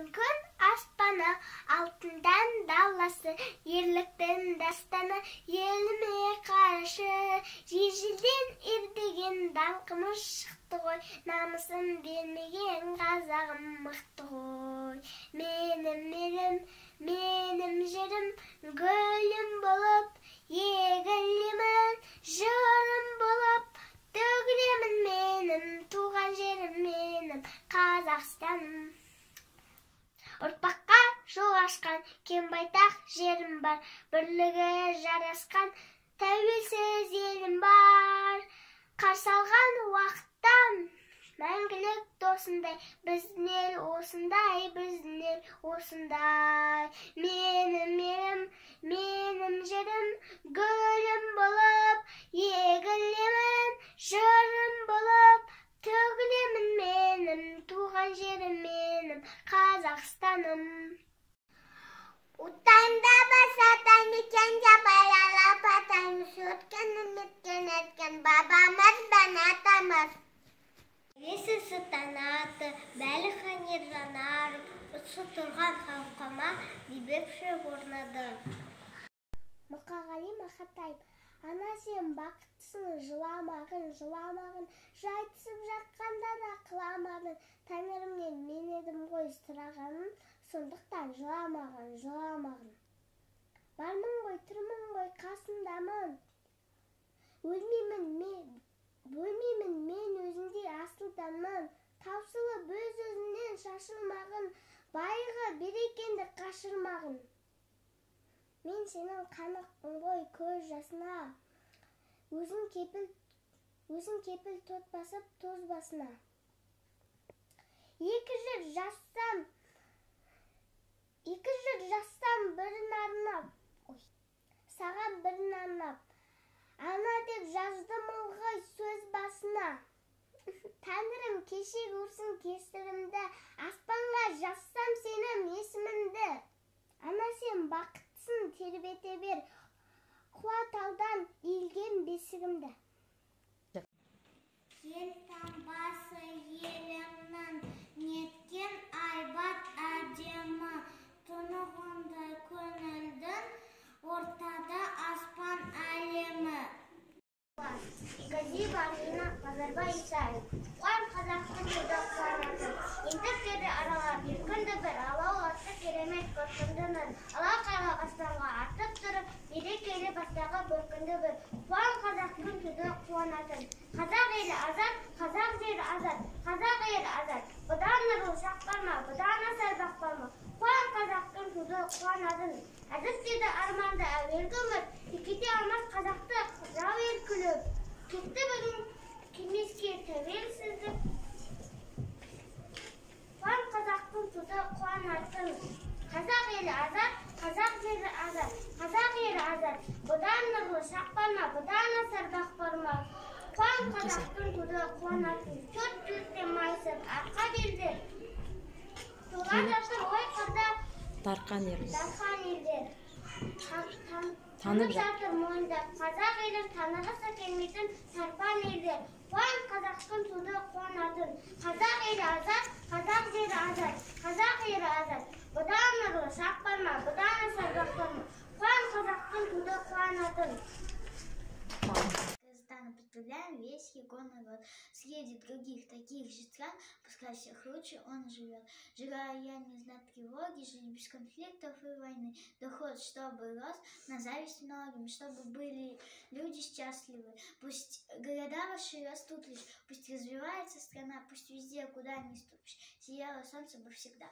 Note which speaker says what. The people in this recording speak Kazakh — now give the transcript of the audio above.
Speaker 1: Күн аспаны, алтындан даласы, ерліктің дастаны, еліме қарашы. Ежелден ердеген даңқымыз шықты ғой, намысын бермеген қазағым мықты ғой. Менім елім, менім жерім, гүлім болып, егілемін, жырым болып, төгілемін менің, туған жерім менің, Қазақстаным. Ұрпаққа жол ашқан, кең байтақ жерім бар, бірлігі жарасқан, тәуелсіз елім бар. Қарсы алған уақыттан мәңгілік досындай, біздің ел осындай, біздің ел осындай. Менім елім, менім жерім, гүлім болып, егілемін, жырым болып, төгілемін менің, туған жерім менің, Қазақстаным. Утаңда басатан мекенде байлалап атаңыз, өткен үміткен еткен бабамыздан атамыз. Есі сұтанаты, бәлі ханер жанарып, ұтсы тұрған халқыма дебепші орнады. Мұқағали Мақатаев. Ана сен бақыттысың, жыламағын, жыламағын, жайтысып жатқанда да қыламағын. Тәңірімнен мен едім ғой сұрағаным, сондықтан жыламағын, жыламағын. Бармын ғой, тұрмын ғой, қасындамын. Өлмеймін мен өзінде асылданмын. Таусылып өз өзінен шашылмағын, байығы берекенді қашырмағын. Мен сенің қанықпын ғой көз жасына, өзің кепіл тот басып тоз басына. Екі жыр жазсам бірін арнап, саған бірін арнап, ана деп жаздым ылғи сөз басына. Тәңірім кешек ұрсын кесірімді, аспанға жазсам сенім есімімді. Ана сен бақыттысың, тербете бер, қуат алдан иілген бесігімді. Ел таңбасы елімнің, неткен айбат әдемі, тұнығындай көңілдің, ортада аспан әлемі. Гази Барина Назарбай Исаев. Қуан қазақтың туды қуанатын, ентік кері аралап, еркінді бір, алау атты керемет көркінді бір, ала қайға аспанға артып тұрып, мерекелі бастағы көркінді бір. Қуан қазақтың туды қуанатын, қазақ елі азат, қазақ жері азат, қазақ елі азат. Бұдан нұрыл шақ барма, бұдан асар бақ барма. Қуан қазақтың туды қуанатын, әзіп деді арманды әуелгі үміт, кете алмас қазақты жау еркіліп. Кетті бүгін келмеске тәуелсіздік. Қуан қазақтың туды қуанатын, қазақ елі азат, қазақ жері азат, қазақ елі азат. Бұдан нұрлы шақ барма, бұдан асар бақ барма. Қуан қазақтың туды қуанатын, төрт жүзден майсып, арқа белдер. Туған жатыр ой қырда
Speaker 2: дарқан
Speaker 1: елдер. Танып жатыр мойындап, қазақ елін танығысы келмейтін сарпан елдер. Қуан қазақтың туды қуанатын, қазақ елі азат, қазақ жері азат, қазақ елі азат. Бұдан нұрлы шақ барма, бұдан асар бақ барма. Қуан қазақтың туды қуанатын. Представляем весь его народ. Среди других таких же стран, пускай всех лучше он живет. Желаю я не знать тревоги, жить без конфликтов и войны. Доход, чтобы рос на зависть многим, чтобы были люди счастливы. Пусть города ваши растут лишь, пусть развивается страна, пусть везде, куда ни ступишь, сияло солнце бы всегда.